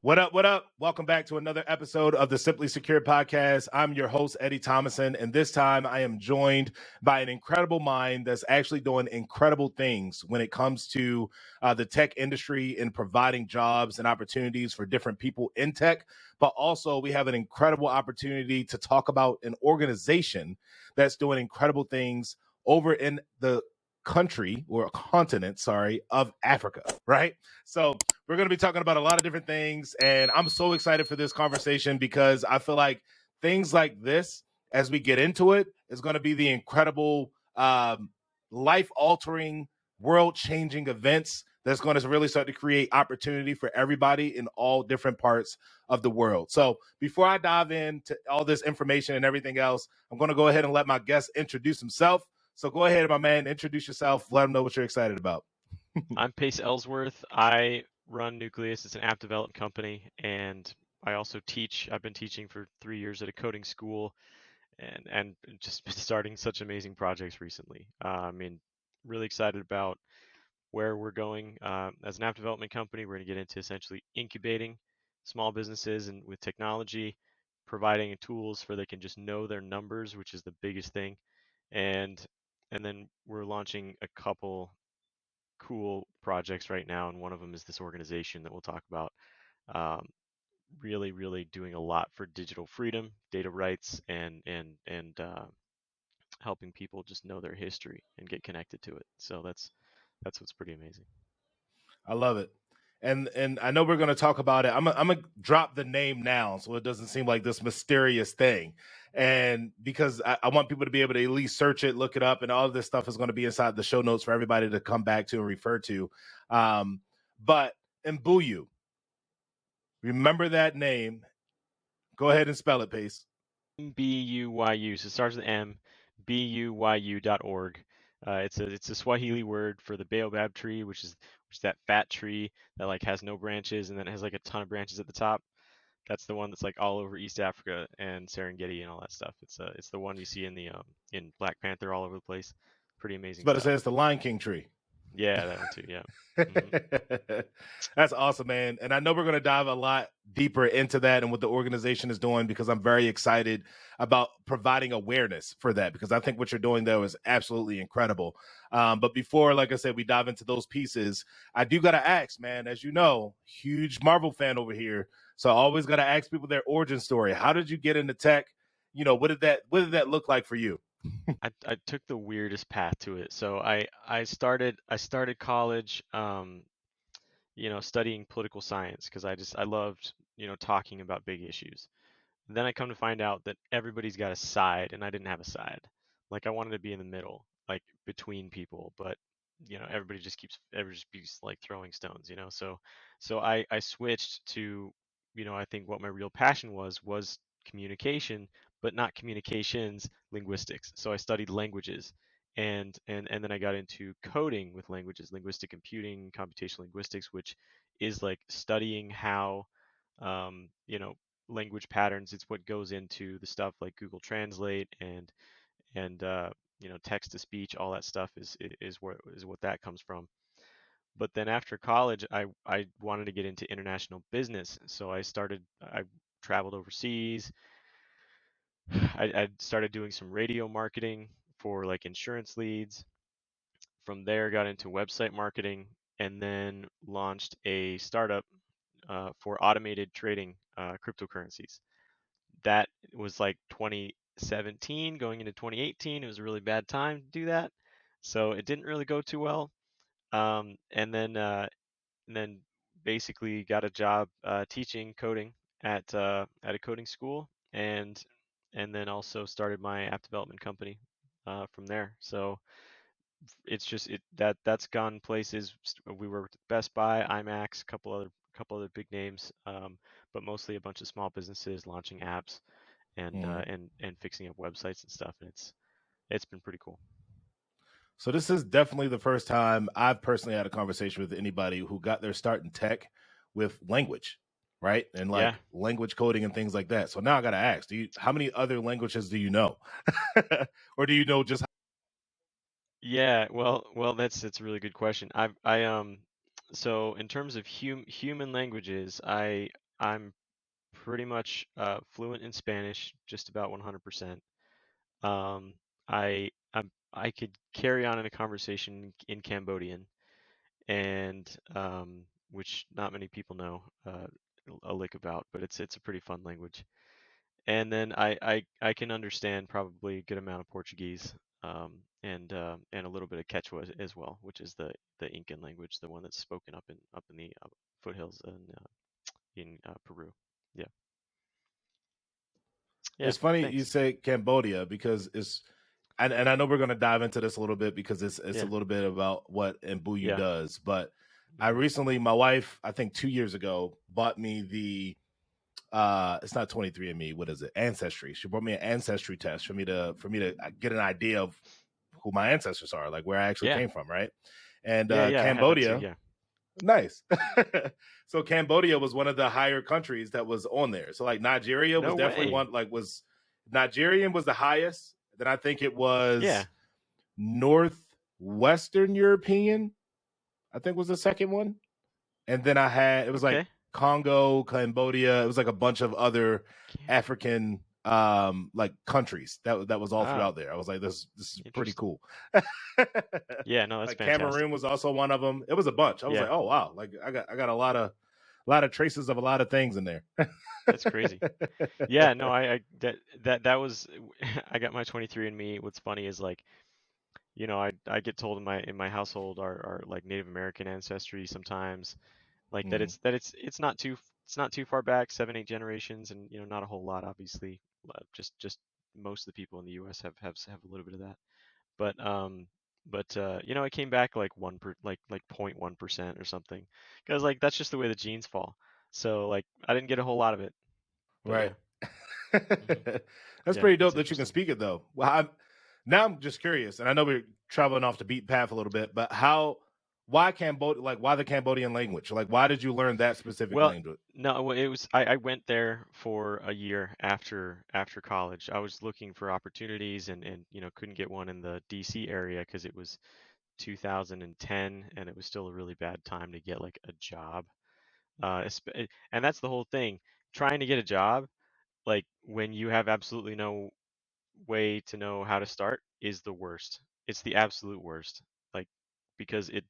What up? What up? Welcome back to another episode of the Simply Secure podcast. I'm your host, Eddie Thomason, and this time I am joined by an incredible mind that's actually doing incredible things when it comes to the tech industry and providing jobs and opportunities for different people in tech. But also, we have an incredible opportunity to talk about an organization that's doing incredible things over in the country or continent, of Africa, right? So we're going to be talking about a lot of different things, and I'm so excited for this conversation because I feel like things like this, as we get into it, is going to be the incredible, life-altering, world-changing events that's going to really start to create opportunity for everybody in all different parts of the world. So before I dive into all this information and everything else, I'm going to go ahead and let my guest introduce himself. So go ahead, my man, introduce yourself. Let them know what you're excited about. I'm Pace Ellsworth. I run Nuclius. It's an app development company, and I also teach. I've been teaching for 3 years at a coding school, and just been starting such amazing projects recently. Really excited about where we're going as an app development company. We're going to get into essentially incubating small businesses and with technology, providing tools for they can just know their numbers, which is the biggest thing, and and then we're launching a couple cool projects right now, and one of them is this organization that we'll talk about. Um, really doing a lot for digital freedom, data rights, and helping people just know their history and get connected to it. So that's what's pretty amazing. I love it. And I know we're going to talk about it. I'm gonna drop the name now so it doesn't seem like this mysterious thing. And because I want people to be able to at least search it, look it up, and all of this stuff is going to be inside the show notes for everybody to come back to and refer to. But Mbuyu, remember that name. Go ahead and spell it, Pace. Mbuyu. So it starts with M, buyu.org. It's a Swahili word for the baobab tree, which is that fat tree that like has no branches and then it has like a ton of branches at the top. That's the one that's like all over East Africa and Serengeti and all that stuff. It's the one you see in Black Panther all over the place. Pretty I was amazing about to stuff. say it's the Lion King tree. Yeah, that one too. Yeah. hmm That's awesome, man. And I know we're going to dive a lot deeper into that and what the organization is doing because I'm very excited about providing awareness for that because I think what you're doing there is absolutely incredible. But before, like I said, we dive into those pieces, I do got to ask, man, as you know, huge Marvel fan over here. So I always got to ask people their origin story. How did you get into tech? What did that look like for you? I took the weirdest path to it. So I started college, studying political science because I loved, talking about big issues. Then I come to find out that everybody's got a side, and I didn't have a side. Like I wanted to be in the middle, like between people, but everybody just keeps like throwing stones, So I switched to, I think what my real passion was communication, but not communications, linguistics. So I studied languages, and then I got into coding with languages, linguistic computing, computational linguistics, which is like studying how um, you know language patterns. It's what goes into the stuff like Google Translate and text to speech. All that stuff is what that comes from. But then after college, I wanted to get into international business, so I traveled overseas. I started doing some radio marketing for like insurance leads. From there, got into website marketing, and then launched a startup for automated trading cryptocurrencies. That was like 2017 going into 2018. It was a really bad time to do that, so it didn't really go too well. And then basically got a job teaching coding at a coding school, and then also started my app development company from there. So it's just that's gone places. We worked with Best Buy, IMAX, a couple other big names, but mostly a bunch of small businesses launching apps and fixing up websites and stuff. And it's been pretty cool. So this is definitely the first time I've personally had a conversation with anybody who got their start in tech with language, right? And Yeah, like language coding and things like that. So now I got to ask, how many other languages do you know? Or do you know just yeah. Well, that's a really good question. So in terms of human languages, I'm pretty much fluent in Spanish, just about 100%. Um, I could carry on in a conversation in Cambodian, and which not many people know a lick about, but it's a pretty fun language. And then I can understand probably a good amount of Portuguese, and a little bit of Quechua as well, which is the Incan language, the one that's spoken up in the foothills in Peru. Yeah, yeah. It's funny you Thanks. say Cambodia because and I know we're going to dive into this a little bit because it's a Yeah, little bit about what Mbuyu yeah. does. But I Hmm. recently, my wife, I think 2 years ago, bought me the it's not 23andMe, what is it? Ancestry. She brought me an ancestry test for me to get an idea of who my ancestors are, like where I actually Yeah, came from, right? And yeah, yeah. I had that too. Cambodia, Yeah. nice. So Cambodia was one of the higher countries that was on there. So like Nigeria was No definitely way. one, like was Nigerian was the highest. Then I think it Yeah. was Northwestern European, I think was the second one. And then I had it was like Okay. Congo, Cambodia. It was like a bunch of other Cam- African like countries that was all Oh, throughout there. I was like, this is pretty interesting. cool. Yeah. No, that's Like fantastic. Cameroon was also one of them. It was a bunch. I was Yeah, like, oh wow, like I got a lot of traces of a lot of things in there. that's crazy. Yeah. No, I that was I got my 23andMe. What's funny is like, I get told in my household our like Native American ancestry sometimes, like that Mhm. it's not too far back, 7, 8 generations, and not a whole lot, obviously. Just most of the people in the U.S. have a little bit of that, but it came back like 0.1% or something, because like that's just the way the genes fall. So like I didn't get a whole lot of it, but Right. yeah. Hmm. That's Yeah, pretty it's dope that you can interesting. speak it though. Well, now I'm just curious, and I know we're traveling off the beat path a little bit, but why Cambodia? Like, why the Cambodian language? Like, why did you learn that specific Well, language? no, well, I went there for a year after college. I was looking for opportunities, and couldn't get one in the DC area because it was 2010 and it was still a really bad time to get like a job. And that's the whole thing. Trying to get a job, like when you have absolutely no way to know how to start, is the worst. It's the absolute worst. Like, because it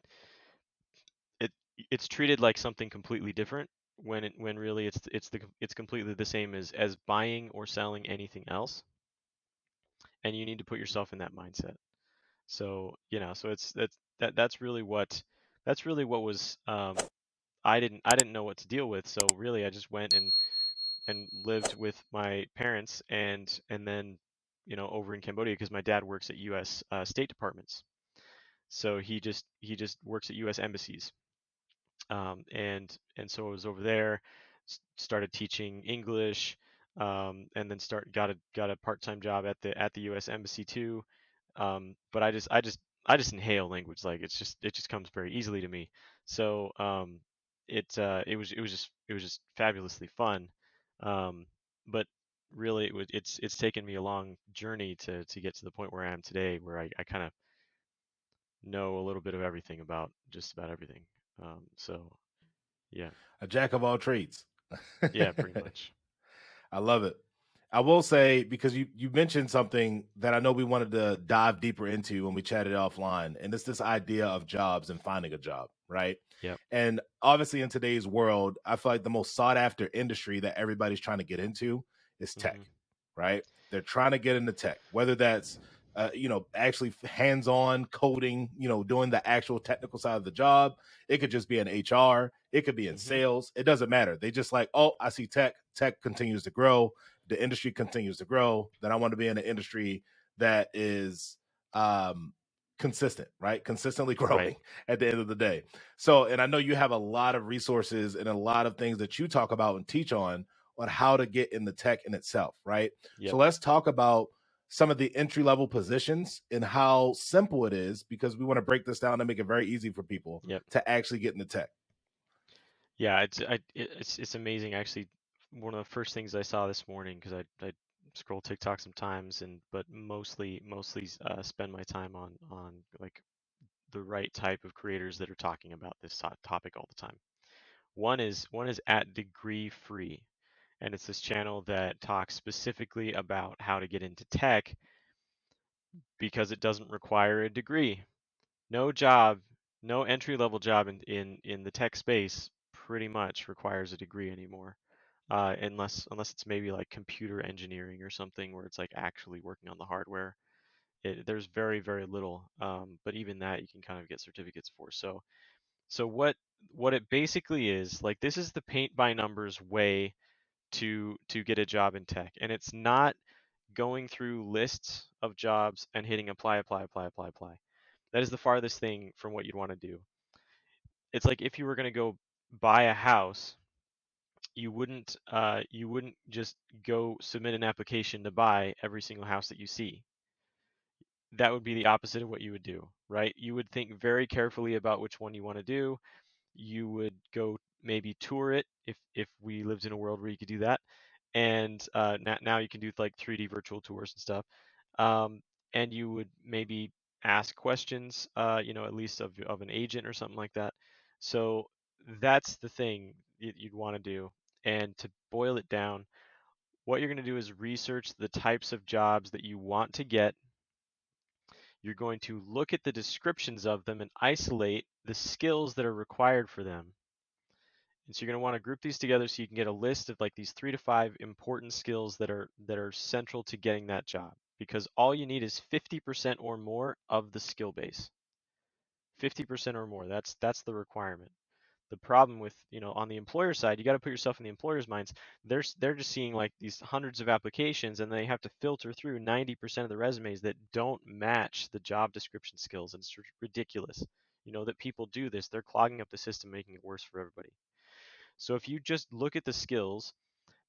it's treated like something completely different when really it's completely the same as buying or selling anything else, and you need to put yourself in that mindset. So so that's really what was, I didn't know what to deal with, so really I just went and lived with my parents, and then over in Cambodia, because my dad works at U.S. State Departments, so he just works at U.S. embassies. And so I was over there, started teaching English, and then got a part-time job at the U.S. Embassy too. But I just inhale language, like it just comes very easily to me. So it was just fabulously fun. Um, but really it's taken me a long journey to get to the point where I am today, where I kind of know a little bit of everything about just about everything. So yeah. A jack of all trades. Yeah, pretty much. I love it. I will say because you mentioned something that I know we wanted to dive deeper into when we chatted offline, and it's this idea of jobs and finding a job, right? Yep. And obviously, in today's world, I feel like the most sought after industry that everybody's trying to get into is tech, Hmm. right? They're trying to get into tech, whether that's actually hands on coding, doing the actual technical side of the job. It could just be in HR. It could be in Hmm. sales. It doesn't matter. They just like, oh, I see tech. Tech continues to grow. The industry continues to grow. Then I want to be in an industry that is consistent, right? Consistently Right. growing at the end of the day. So, and I know you have a lot of resources and a lot of things that you talk about and teach on how to get in the tech in itself, right? So Yep. let's talk about some of the entry level positions and how simple it is, because we want to break this down and make it very easy for people Yep. to actually get into tech. Yeah, it's amazing actually. One of the first things I saw this morning, because I scroll TikTok sometimes, but mostly spend my time on like the right type of creators that are talking about this topic all the time. One is at Degree Free, and it's this channel that talks specifically about how to get into tech because it doesn't require a degree. No job, no entry level job in the tech space pretty much requires a degree anymore. Unless it's maybe like computer engineering or something where it's like actually working on the hardware. There's very, very little, but even that you can kind of get certificates for. So what it basically is, like, this is the paint by numbers way to get a job in tech, and it's not going through lists of jobs and hitting apply, apply, apply, apply, apply. That is the farthest thing from what you'd want to do. It's like if you were going to go buy a house, you wouldn't just go submit an application to buy every single house that you see. That would be the opposite of what you would do, right? You would think very carefully about which one you want to do. You would go maybe tour it if we lived in a world where you could do that. And now you can do like 3D virtual tours and stuff. Um, and you would maybe ask questions, at least of an agent or something like that. So that's the thing you'd want to do. And to boil it down, what you're going to do is research the types of jobs that you want to get. You're going to look at the descriptions of them and isolate the skills that are required for them. And so you're going to want to group these together so you can get a list of like these 3 to 5 important skills that are central to getting that job. Because all you need is 50% or more of the skill base. 50% or more. That's the requirement. The problem with, on the employer side, you got to put yourself in the employer's minds. They're just seeing like these hundreds of applications, and they have to filter through 90% of the resumes that don't match the job description skills, and it's ridiculous. That people do this. They're clogging up the system, making it worse for everybody. So if you just look at the skills,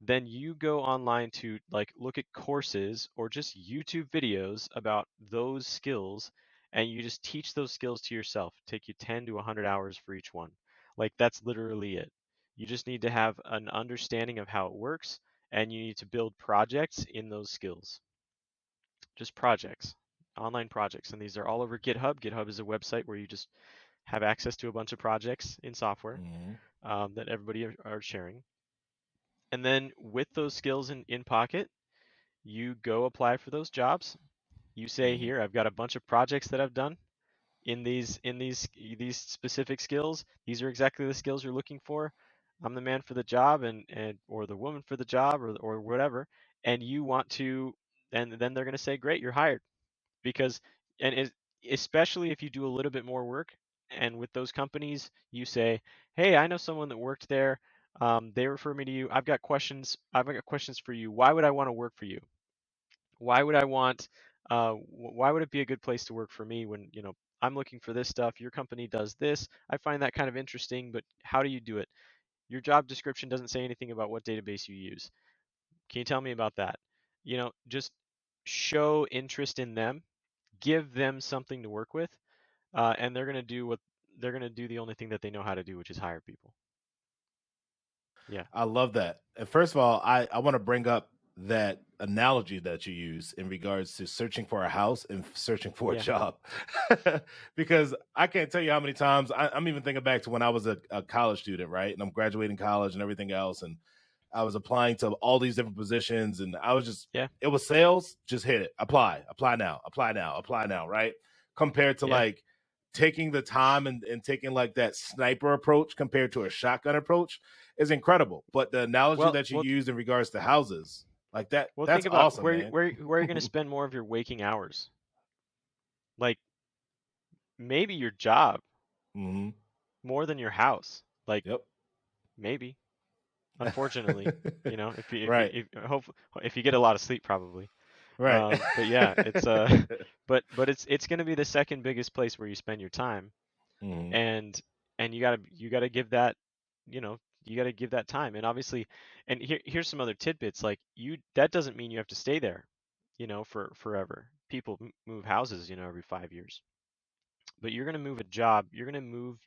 then you go online to like look at courses or just YouTube videos about those skills, and you just teach those skills to yourself. Take you 10 to 100 hours for each one. Like, that's literally it. You just need to have an understanding of how it works, and you need to build projects in those skills. Just projects, online projects. And these are all over GitHub. GitHub is a website where you just have access to a bunch of projects in software Mhm. that everybody are sharing. And then with those skills in pocket, you go apply for those jobs. You say, Mhm. here, I've got a bunch of projects that I've done in these specific skills. These are exactly the skills you're looking for. I'm the man for the job, and or the woman for the job, or whatever. And you want to, and then they're going to say, great, you're hired. Because, and especially if you do a little bit more work, and with those companies, you say, hey, I know someone that worked there. They refer me to you. I've got questions. I've got questions for you. Why would I want to work for you? Why would I want? Why would it be a good place to work for me when I'm looking for this stuff? Your company does this. I find that kind of interesting, but how do you do it? Your job description doesn't say anything about what database you use. Can you tell me about that? Just show interest in them, give them something to work with, and they're gonna do the only thing that they know how to do, which is hire people. Yeah, I love that. And first of all, I want to bring up that analogy that you use in regards to searching for a house and searching for a yeah, job. Because I can't tell you how many times I'm even thinking back to when I was a college student, right? And I'm graduating college and everything else. And I was applying to all these different positions. And I was just, yeah, it was sales, just hit it, apply now, apply now, apply now, right? Compared to yeah. like taking the time and taking like that sniper approach compared to a shotgun approach is incredible. But the analogy Well, that you well, used in regards to houses, like that, well. that's Think about awesome, man. where you're gonna spend more of your waking hours. Like, maybe your job Hmm. more than your house. Like, Yep. maybe. Unfortunately, Right. if you get a lot of sleep, probably. Right. But yeah, it's but it's gonna be the second biggest place where you spend your time, Hmm. and you gotta give that, you gotta give that time. And obviously, and here's some other tidbits. Like, that doesn't mean you have to stay there, for forever. People move houses, every 5 years. But you're gonna move a job. You're gonna move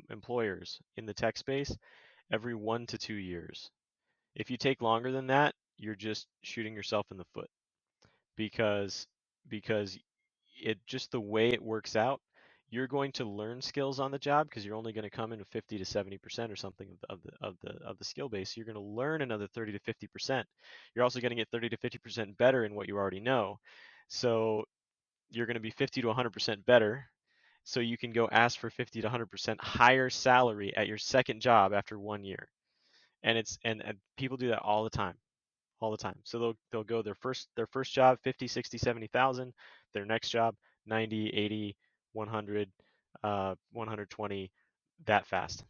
employers in the tech space every 1 to 2 years. If you take longer than that, you're just shooting yourself in the foot, because because it just the way it works out, you're going to learn skills on the job because you're only going to come in with 50 to 70% or something of the skill base. You're going to learn another 30 to 50%. You're also going to get 30 to 50% better in what you already know. So you're going to be 50 to 100% better. So you can go ask for 50 to 100% higher salary at your second job after 1 year. And and people do that all the time. All the time. So they'll go their first job 50, 60, 70,000, their next job 90, 80, 100, 120, that fast.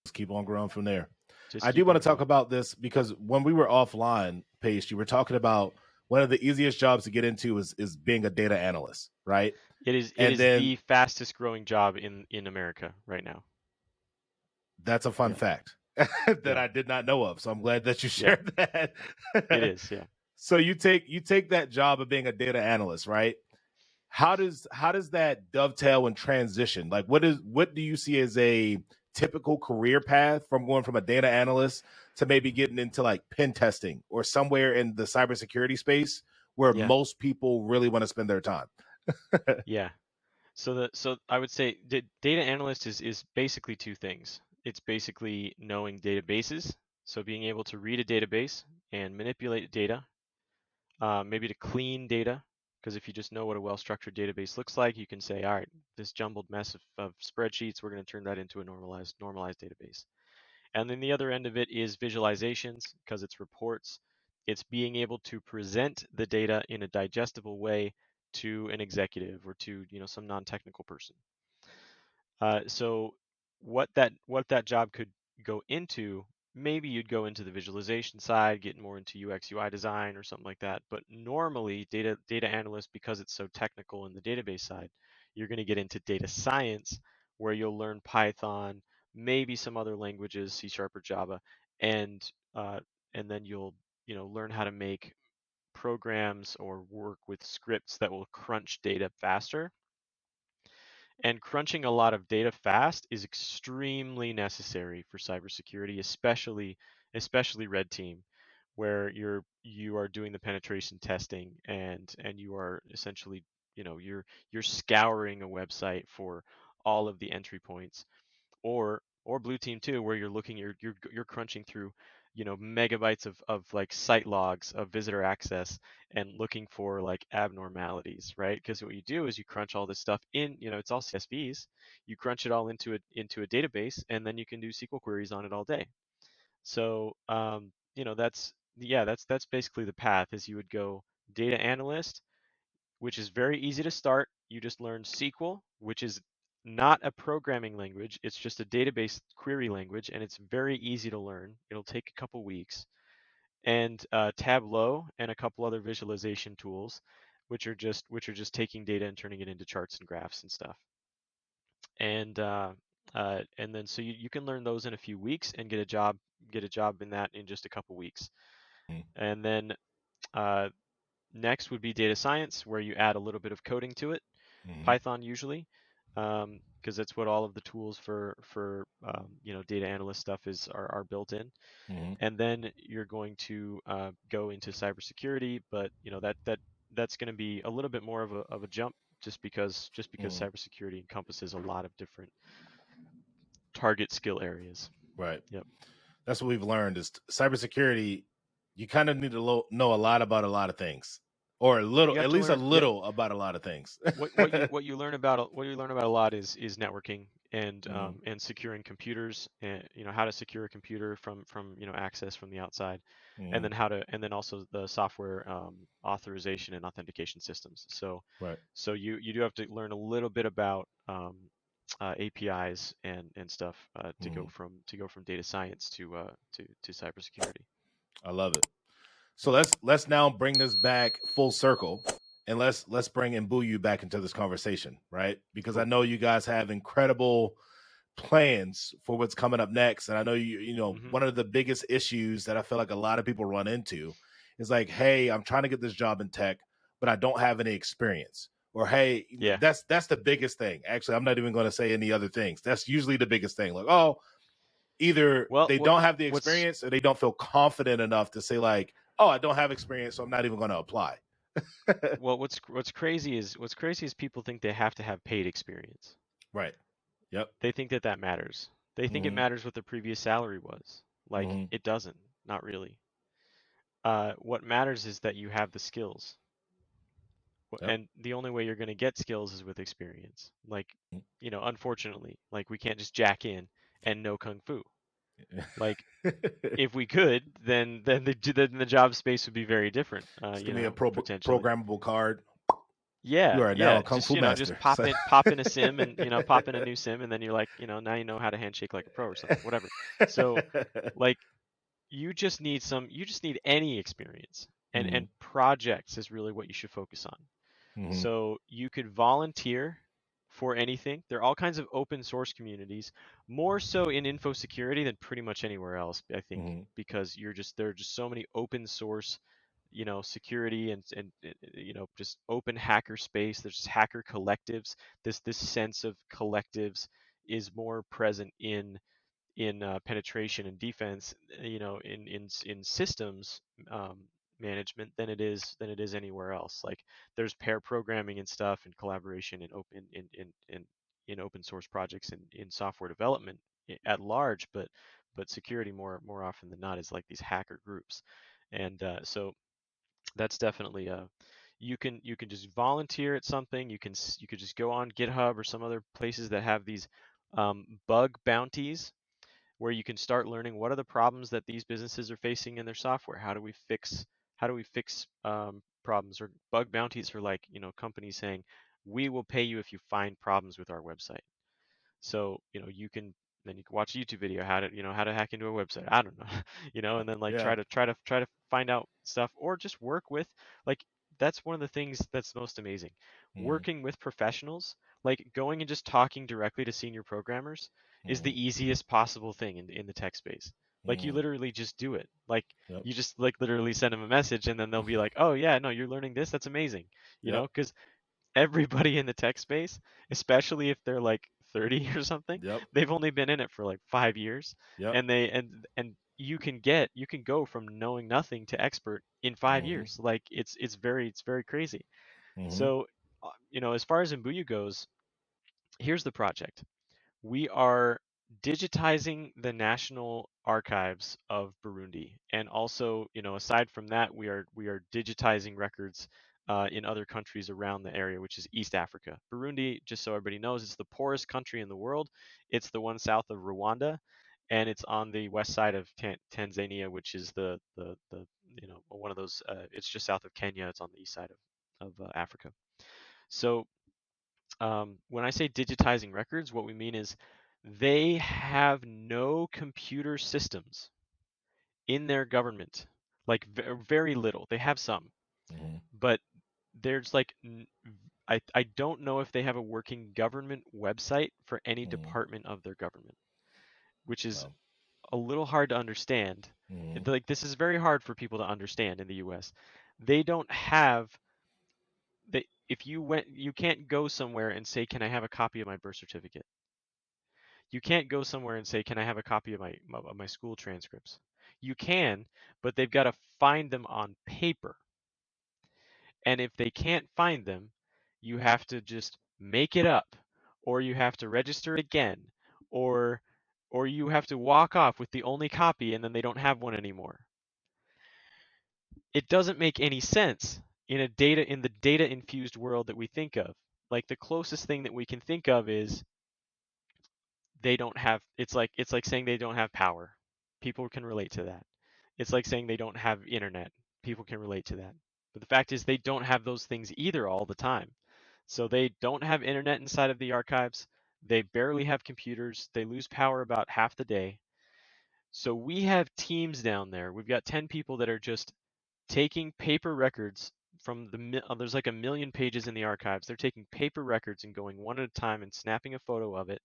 Let's keep on growing from there. Just I do keep want on to talk going. about this because when we were offline, Pace, you were talking about one of the easiest jobs to get into is being a data analyst, right? It And is then the fastest growing job in America right now. that's a fun Yeah. fact that Yeah. I did not know of. So I'm glad that you Yeah. shared that. It is. Yeah. So you take that job of being a data analyst, right? How does that dovetail and transition? Like what do you see as a typical career path from going from a data analyst to maybe getting into like pen testing or somewhere in the cybersecurity space where Yeah. most people really want to spend their time? Yeah. So I would say data analyst is basically two things. It's basically knowing databases, so being able to read a database and manipulate data, maybe to clean data, because if you just know what a well-structured database looks like, you can say, all right, this jumbled mess of spreadsheets, we're going to turn that into a normalized database. And then the other end of it is visualizations, because it's reports. It's being able to present the data in a digestible way to an executive or to some non-technical person. So what that job could go into, maybe you'd go into the visualization side, get more into UX UI design or something like that. But normally data analyst, because it's so technical in the database side, you're going to get into data science where you'll learn Python, maybe some other languages, C# or Java, and uh, and then you'll learn how to make programs or work with scripts that will crunch data faster. And crunching a lot of data fast is extremely necessary for cybersecurity, especially red team, where you are doing the penetration testing and you are essentially, you're scouring a website for all of the entry points, or blue team too, where you're crunching through megabytes of like site logs of visitor access and looking for like abnormalities, right? Because what you do is you crunch all this stuff in, it's all CSVs. You crunch it all into a database, and then you can do SQL queries on it all day. So that's basically the path. Is you would go data analyst, which is very easy to start. You just learn SQL, which is not a programming language. It's just a database query language, and it's very easy to learn. It'll take a couple weeks. And Tableau and a couple other visualization tools, which are just taking data and turning it into charts and graphs and stuff. And then so you can learn those in a few weeks and get a job in that in just a couple weeks. And then uh, next would be data science, where you add a little bit of coding to it, Mm-hmm. Python usually, because that's what all of the tools for data analyst stuff are built in. Mm-hmm. And then you're going to go into cybersecurity, but that's going to be a little bit more of a jump, just because Mm-hmm. cybersecurity encompasses a lot of different target skill areas. Right. Yep. That's what we've learned is cybersecurity. You kind of need to know a lot about a lot of things, or a little, You have at to least a learn. Yep. little about a lot of things. What you learn about a lot is networking and Mm-hmm. and securing computers, and how to secure a computer from access from the outside, and Mm-hmm. then also the software authorization and authentication systems. So Right. so you do have to learn a little bit about APIs and stuff to go Mm-hmm. from data science to cybersecurity. I love it. So Yep. let's now bring this back full circle, and let's bring Mbuyu back into this conversation, right? Because I Cool. know you guys have incredible plans for what's coming up next, and I know you know Hmm. one of the biggest issues that I feel like a lot of people run into is like, hey, I'm trying to get this job in tech, but I don't have any experience. Or hey, Yeah. that's the biggest thing. Actually, I'm not even going to say any other things. That's usually the biggest thing. Like, oh, either Well, they what don't have the what's experience or they don't feel confident enough to say like, oh, I don't have experience, so I'm not even going to apply. Well, what's crazy is people think they have to have paid experience. Right. Yep. They think that matters. They think it Mm-hmm. matters what the previous salary was. Like Mm-hmm. it doesn't, not really. What matters is that you have the skills. Yep. And the only way you're going to get skills is with experience. Like, unfortunately, like we can't just jack in and know kung fu. Like, if we could, then the job space would be very different. Just give me a Potentially. programmable card. You Yeah, are now yeah. a kung Just fu just master. So, pop in a sim, and pop in a new sim, and then you're like, now you know how to handshake like a pro or something, whatever. So, like, you just need any experience, mm-hmm. and projects is really what you should focus on. Mm-hmm. So you could volunteer for anything. There are all kinds of open source communities, more so in info security than pretty much anywhere else, I think, Mm-hmm. because there are just so many open source, security and just open hacker space. There's just hacker collectives. This sense of collectives is more present in penetration and defense, in systems management than it is anywhere else. Like there's pair programming and stuff and collaboration in open source projects and in software development at large, but security more often than not is like these hacker groups, and so that's definitely you can just volunteer at something. You could just go on GitHub or some other places that have these bug bounties where you can start learning what are the problems that these businesses are facing in their software. How do we fix problems, or bug bounties are like companies saying we will pay you if you find problems with our website. So you can watch a YouTube video how to hack into a website. I don't know, and then like Yeah. try to find out stuff, or just work with, like, that's one of the things that's most amazing. Mm-hmm. Working with professionals, like going and just talking directly to senior programmers, is Mm-hmm. the easiest possible thing in the tech space. Like you Mm-hmm. literally just do it. Like Yep. you just like literally send them a message, and then they'll be like, "Oh yeah, no, you're learning this. That's amazing." Yep. Because everybody in the tech space, especially if they're like 30 or something, Yep. they've only been in it for like 5 years, Yep. and you can go from knowing nothing to expert in five Mm-hmm. years. Like it's very crazy. Mm-hmm. So, as far as Mbuyu goes, here's the project. We are digitizing the national archives of Burundi, and also, aside from that, we are digitizing records in other countries around the area, which is East Africa. Burundi, just so everybody knows, it's the poorest country in the world. It's the one south of Rwanda, and it's on the west side of Tanzania, which is the one of those. It's just south of Kenya. It's on the east side of Africa. So when I say digitizing records, what we mean is they have no computer systems in their government, like very little. They have some, Mm-hmm. but there's like I don't know if they have a working government website for any Mm-hmm. department of their government, which is Well. a little hard to understand. Mm-hmm. Like this is very hard for people to understand in the US. They don't have if you can't go somewhere and say, "Can I have a copy of my birth certificate?" You can't go somewhere and say, "Can I have a copy of my school transcripts?" You can, but they've got to find them on paper. And if they can't find them, you have to just make it up, or you have to register it again, or you have to walk off with the only copy, and then they don't have one anymore. It doesn't make any sense in the data infused world that we think of. Like the closest thing that we can think of is they don't have it's like saying they don't have power. People can relate to that. It's like saying they don't have internet. People can relate to that. But the fact is they don't have those things either all the time. So they don't have internet inside of the archives. They barely have computers. They lose power about half the day. So we have teams down there. We've got 10 people that are just taking paper records from there's like a million pages in the archives. They're taking paper records and going one at a time and snapping a photo of it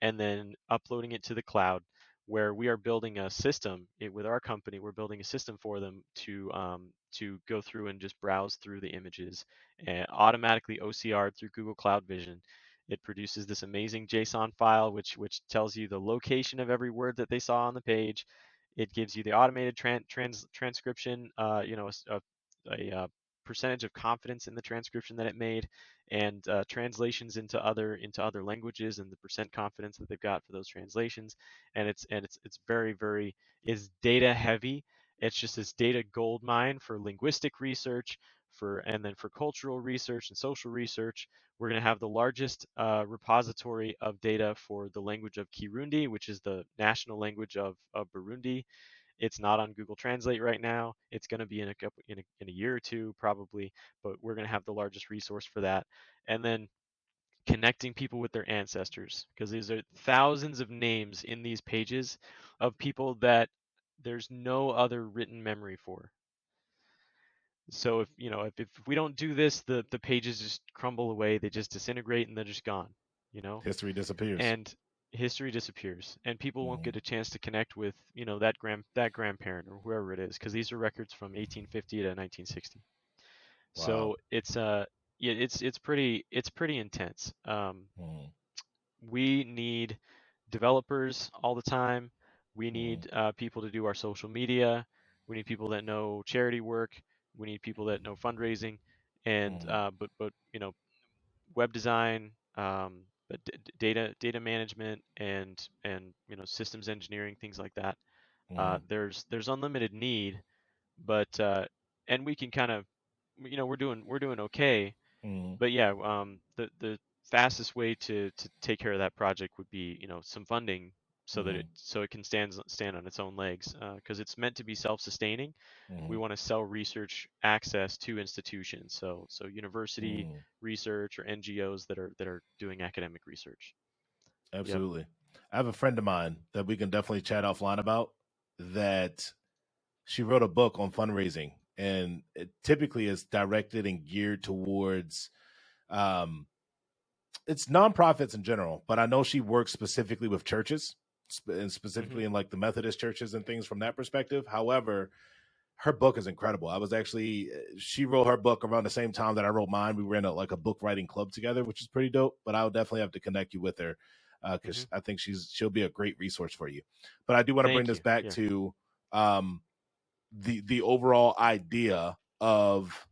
and then uploading it to the cloud, where we are building a system with our company. We're building a system for them to go through and just browse through the images and automatically OCR through Google Cloud Vision. It produces this amazing JSON file, which tells you the location of every word that they saw on the page. It gives you the automated transcription, a percentage of confidence in the transcription that it made, and translations into other languages, and the percent confidence that they've got for those translations. And it's very, very is data heavy. It's just this data gold mine for linguistic research, and then for cultural research and social research. We're going to have the largest repository of data for the language of Kirundi, which is the national language of Burundi. It's not on Google Translate right now. It's going to be in a year or two probably, but we're going to have the largest resource for that. And then connecting people with their ancestors, because these are thousands of names in these pages of people that there's no other written memory for. So if we don't do this, the pages just crumble away, they just disintegrate, and they're just gone, you know? History disappears. And history disappears, and people won't Mm-hmm. get a chance to connect with, that grandparent or whoever it is, because these are records from 1850 to 1960. Wow. So yeah, it's pretty intense. Mm-hmm. We need developers all the time. We Mm-hmm. need people to do our social media. We need people that know charity work. We need people that know fundraising, and Mm-hmm. but web design, but data management, and systems engineering, things like that. Mm-hmm. There's unlimited need, but and we can kind of, we're doing okay. Mm-hmm. But yeah, the fastest way to take care of that project would be, some funding, so that Mm-hmm. it can stand on its own legs, because it's meant to be self-sustaining. We Mm-hmm. want to sell research access to institutions, so university Mm-hmm. research or NGOs that are doing academic research. Yep. Absolutely. I have a friend of mine that we can definitely chat offline about, that she wrote a book on fundraising, and it typically is directed and geared towards um, it's nonprofits in general, but I know she works specifically with churches, and Hmm. specifically in like the Methodist churches and things from that perspective. However, her book is incredible. I was actually She wrote her book around the same time that I wrote mine. We were in a book writing club together, which is pretty dope. But I'll definitely have to connect you with her, Hmm. because I think she'll be a great resource for you. But I do want to bring Thank this you. back Yeah. to um, the overall idea of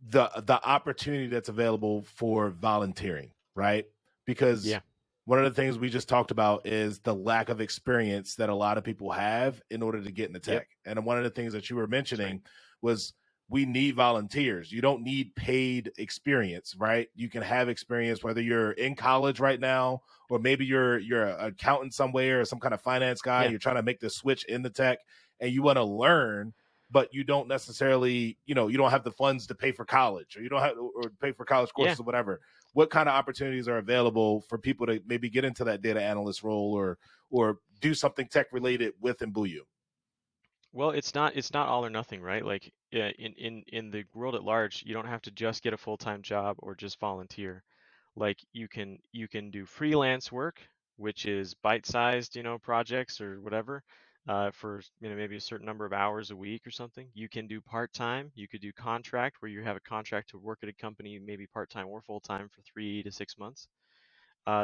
the opportunity that's available for volunteering, right? Because Yeah. one of the things we just talked about is the lack of experience that a lot of people have in order to get into Yep. tech. And one of the things that you were That's right. mentioning was we need volunteers. You don't need paid experience, right? You can have experience whether you're in college right now, or maybe you're an accountant somewhere, or some kind of finance guy. Yeah. You're trying to make the switch in the tech, and you want to learn, but you don't necessarily, you don't have the funds to pay for college, or you don't have, or pay for college Yeah. courses or whatever. What kind of opportunities are available for people to maybe get into that data analyst role, or do something tech related with Mbuyu? Well, it's not all or nothing, right? Like, yeah, in the world at large, you don't have to just get a full-time job or just volunteer. Like, you can do freelance work, which is bite-sized, projects or whatever, for, maybe a certain number of hours a week or something. You can do part-time. You could do contract, where you have a contract to work at a company, maybe part-time or full-time, for 3 to 6 months.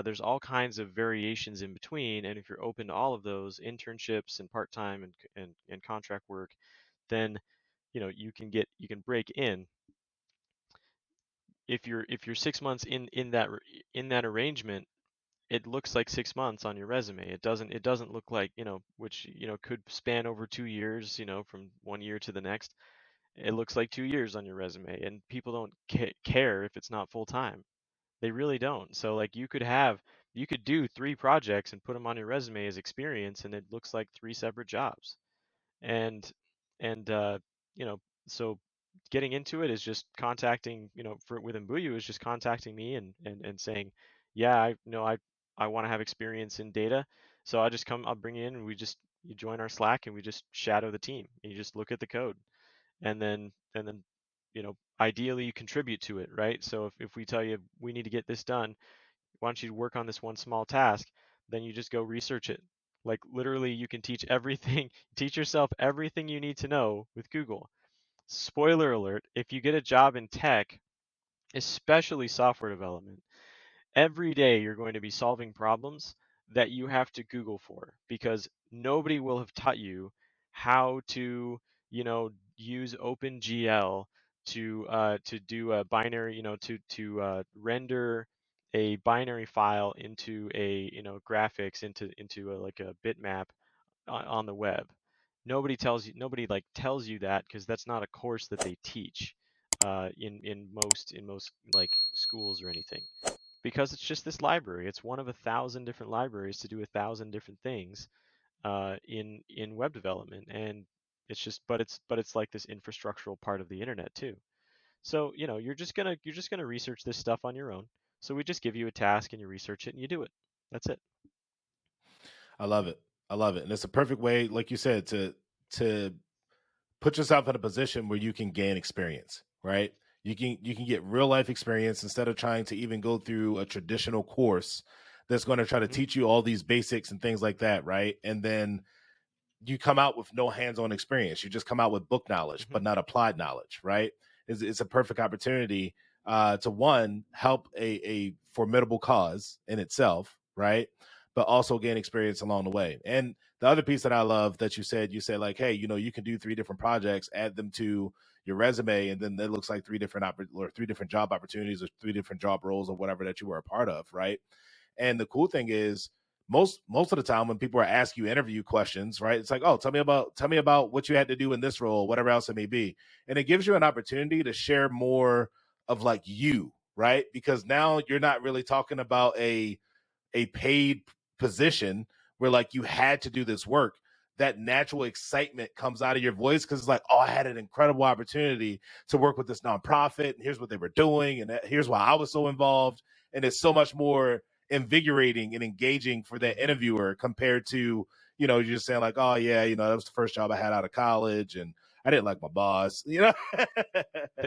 There's all kinds of variations in between, and if you're open to all of those internships and part-time and contract work, then you can break in. If you're 6 months in that arrangement, it looks like 6 months on your resume. It doesn't look like, which could span over 2 years, from one year to the next. It looks like 2 years on your resume, and people don't care if it's not full time. They really don't. So, like, you could do 3 projects and put them on your resume as experience, and it looks like 3 separate jobs. And and you know, so getting into it is just contacting, for with Mbuyu, is just contacting me and saying, yeah, I want to have experience in data. So I'll bring you in, and you join our Slack, and we just shadow the team. You just look at the code, and then ideally you contribute to it, right? So if we tell you we need to get this done, why don't you work on this one small task? Then you just go research it. Like, literally, you can teach everything, teach yourself everything you need to know with Google. Spoiler alert, if you get a job in tech, especially software development, every day you're going to be solving problems that you have to Google for, because nobody will have taught you how to, use OpenGL to do a binary, to render a binary file into a graphics into like a bitmap on the web. Nobody tells you that, because that's not a course that they teach in most like schools or anything, because it's just this library. It's one of 1,000 different libraries to do 1,000 different things in web development, and it's like this infrastructural part of the internet too. So you're just gonna research this stuff on your own. So we just give you a task and you research it and you do it. That's it. I love it. I love it. And it's a perfect way, like you said, to put yourself in a position where you can gain experience, right? You can get real life experience instead of trying to even go through a traditional course that's going to try to Mm-hmm. teach you all these basics and things like that, right? And then you come out with no hands-on experience. You just come out with book knowledge, Mm-hmm. but not applied knowledge, right? It's a perfect opportunity to one, help a formidable cause in itself, right? But also gain experience along the way. And the other piece that I love that you said like, hey, you can do 3 different projects, add them to your resume, and then it looks like 3 different or 3 different job opportunities or 3 different job roles or whatever that you were a part of, right? And the cool thing is, most of the time when people are asking you interview questions, right, it's like, oh, tell me about what you had to do in this role, whatever else it may be. And it gives you an opportunity to share more of like you, right? Because now you're not really talking about a paid position where like you had to do this work. That natural excitement comes out of your voice because it's like, oh, I had an incredible opportunity to work with this nonprofit, and here's what they were doing, and here's why I was so involved. And it's so much more invigorating and engaging for that Mm-hmm. interviewer compared to, you're just saying like, oh yeah, that was the first job I had out of college, and I didn't like my boss.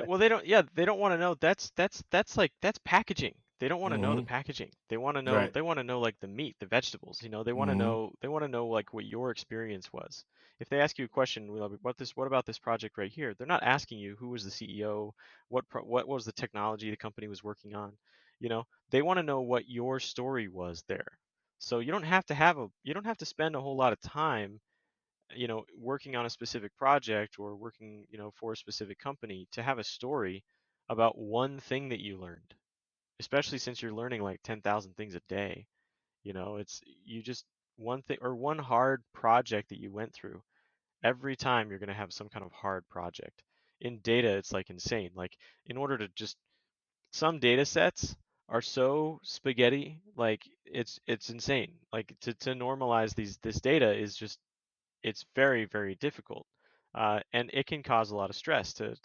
Well, they don't. Yeah, they don't want to know. That's packaging. They don't want to know the Mm-hmm. packaging. They want to know. Right. They want to know like the meat, the vegetables. They want to Mm-hmm. know. They want to know like what your experience was. If they ask you a question, what about this project right here? They're not asking you who was the CEO, what was the technology the company was working on. They want to know what your story was there. So you don't have to spend a whole lot of time working on a specific project or working, for a specific company to have a story about one thing that you learned, especially since you're learning like 10,000 things a day. It's you just one thing or one hard project that you went through. Every time you're going to have some kind of hard project. In data, it's like insane. Like in order to just some data sets are so spaghetti, like it's insane. Like to normalize this data is just it's very, very difficult. And it can cause a lot of stress to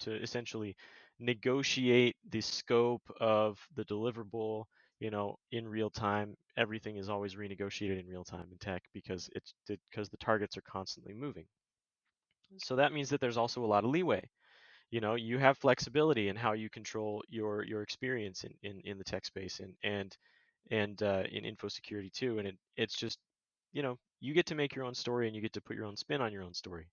essentially negotiate the scope of the deliverable, in real time. Everything is always renegotiated in real time in tech because the targets are constantly moving. So that means that there's also a lot of leeway. You have flexibility in how you control your experience in the tech space and in info security too. And it's just you get to make your own story and you get to put your own spin on your own story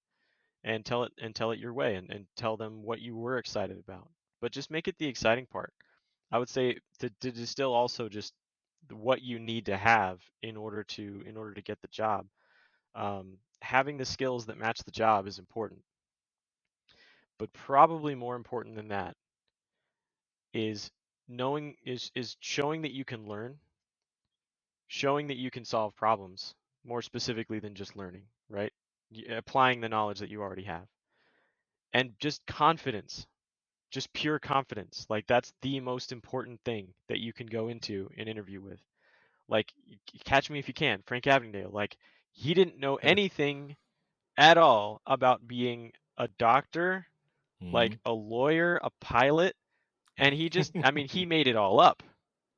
and tell it your way and tell them what you were excited about. But just make it the exciting part. I would say to distill also just what you need to have in order to get the job. Having the skills that match the job is important, but probably more important than that is showing that you can learn, showing that you can solve problems more specifically than just learning, right? Applying the knowledge that you already have. And just confidence, just pure confidence. Like that's the most important thing that you can go into an interview with. Like catch me if you can, Frank Avondale, like he didn't know anything at all about being a doctor, like Mm-hmm. a lawyer, a pilot, and he made it all up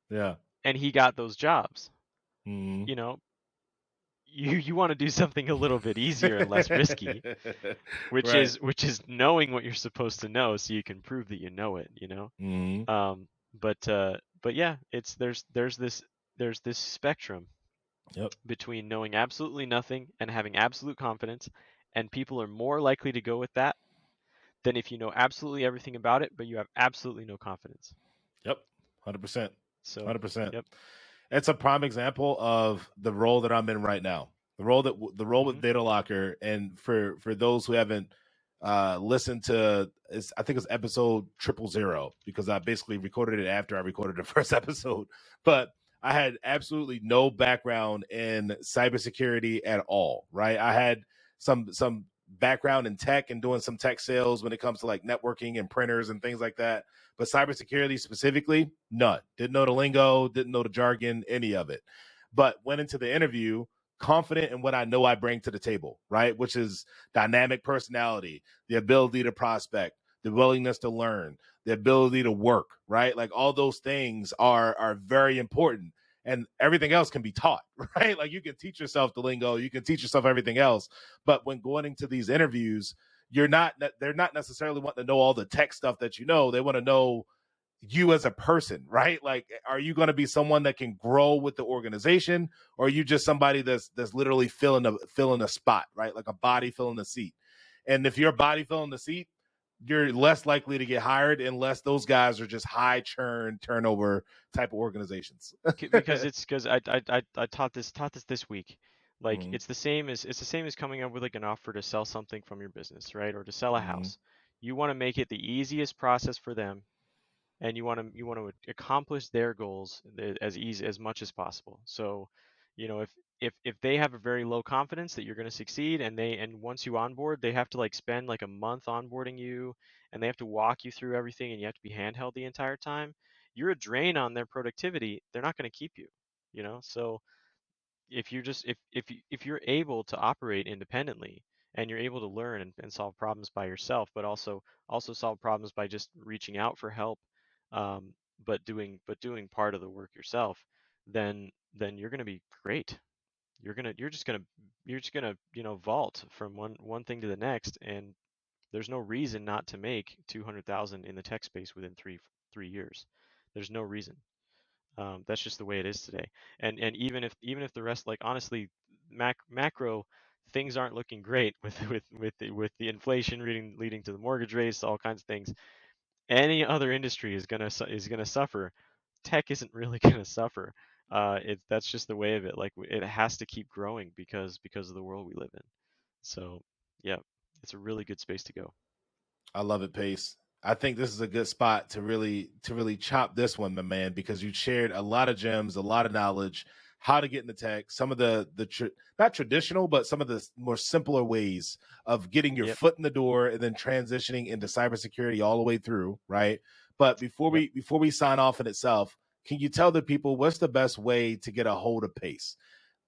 Yeah. and he got those jobs. Mm-hmm. You know, you want to do something a little bit easier and less risky, which Right. is which is knowing what you're supposed to know so you can prove that you know it. Mm-hmm. But yeah, it's there's this spectrum Yep. between knowing absolutely nothing and having absolute confidence, and people are more likely to go with that than if you know absolutely everything about it but you have absolutely no confidence. Yep. 100%. So, 100%. yep. It's a prime example of the role that I'm in right now. The role with Mhm. Data Locker, and for those who haven't listen to, I think it's episode 000, because I basically recorded it after I recorded the first episode. But I had absolutely no background in cybersecurity at all, right? I had some background in tech and doing some tech sales when it comes to like networking and printers and things like that. But cybersecurity specifically, none. Didn't know the lingo, didn't know the jargon, any of it. But went into the interview confident in what I know I bring to the table, right? Which is dynamic personality, the ability to prospect, the willingness to learn, the ability to work, right? Like all those things are very important. And everything else can be taught, right? Like you can teach yourself the lingo, you can teach yourself everything else. But when going into these interviews, they're not necessarily wanting to know all the tech stuff that you know. They want to know you as a person, right? Like, are you going to be someone that can grow with the organization, or are you just somebody that's literally filling a spot, right? Like a body filling a seat. And if you're a body filling the seat, you're less likely to get hired unless those guys are just high turnover type of organizations. Because I taught this week. Like Mm-hmm. it's the same as coming up with like an offer to sell something from your business, right? Or to sell a Mm-hmm. house. You want to make it the easiest process for them, and you want to accomplish their goals as much as possible. So, if they have a very low confidence that you're going to succeed, and once you onboard, they have to like spend like a month onboarding you, and they have to walk you through everything, and you have to be handheld the entire time. You're a drain on their productivity. They're not going to keep you. So if you're just if you're able to operate independently, and you're able to learn and solve problems by yourself, but also solve problems by just reaching out for help, um, but doing part of the work yourself, then you're going to be great. You're just gonna vault from one thing to the next, and there's no reason not to make 200,000 in the tech space within three years. There's no reason. That's just the way it is today. And even if the rest, like honestly, macro things aren't looking great with the inflation leading to the mortgage rates, all kinds of things. Any other industry is gonna suffer. Tech isn't really gonna suffer. That's just the way of it. Like it has to keep growing because of the world we live in. So yeah, it's a really good space to go. I love it, Pace. I think this is a good spot to really chop this one, my man, because you shared a lot of gems, a lot of knowledge, how to get into tech, some of the not traditional, but some of the more simpler ways of getting your Yep. foot in the door and then transitioning into cybersecurity all the way through, right? But Yep. before we sign off in itself, can you tell the people what's the best way to get a hold of Pace?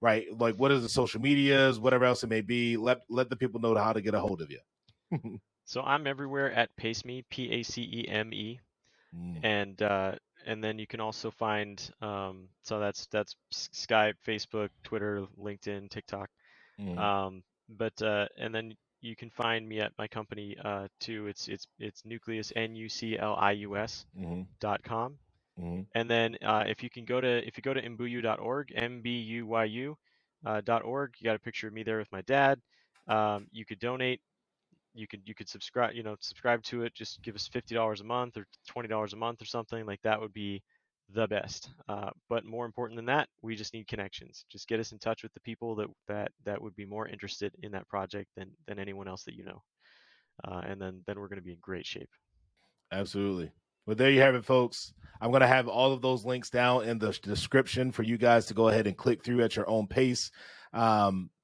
Right? Like what is the social medias, whatever else it may be. Let the people know how to get a hold of you. So I'm everywhere at PaceMe, Paceme, Mm, and then you can also find so that's Skype, Facebook, Twitter, LinkedIn, TikTok. mm, But and then you can find me at my company too. It's Nuclius, Nuclius mm, .com. mm, And then if you go to mbuyu.org, mbuyu .org, you got a picture of me there with my dad. You could donate. You could subscribe to it. Just give us $50 a month or $20 a month or something like that would be the best. But more important than that, we just need connections. Just get us in touch with the people that would be more interested in that project than anyone else that you know. And then we're going to be in great shape. absolutely. Well, there you have it, folks. I'm going to have all of those links down in the description for you guys to go ahead and click through at your own pace.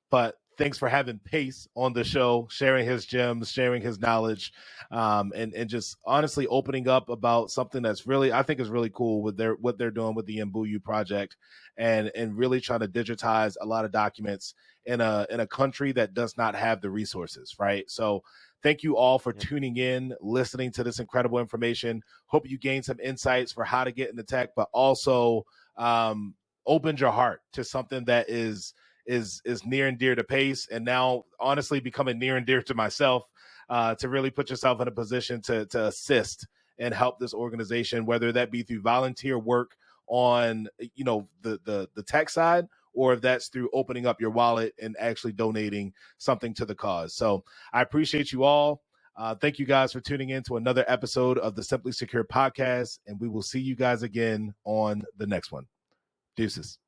But thanks for having Pace on the show, sharing his gems, sharing his knowledge, and just honestly opening up about something that's really, I think, is really cool with what they're doing with the Mbuyu project, and really trying to digitize a lot of documents in a country that does not have the resources, right? So thank you all for Yep. tuning in, listening to this incredible information. Hope you gained some insights for how to get into tech, but also opened your heart to something that is near and dear to Pace, and now honestly becoming near and dear to myself. To really put yourself in a position to assist and help this organization, whether that be through volunteer work on the tech side, or if that's through opening up your wallet and actually donating something to the cause. So I appreciate you all. Thank you guys for tuning in to another episode of the Simply Secure podcast, and we will see you guys again on the next one. Deuces.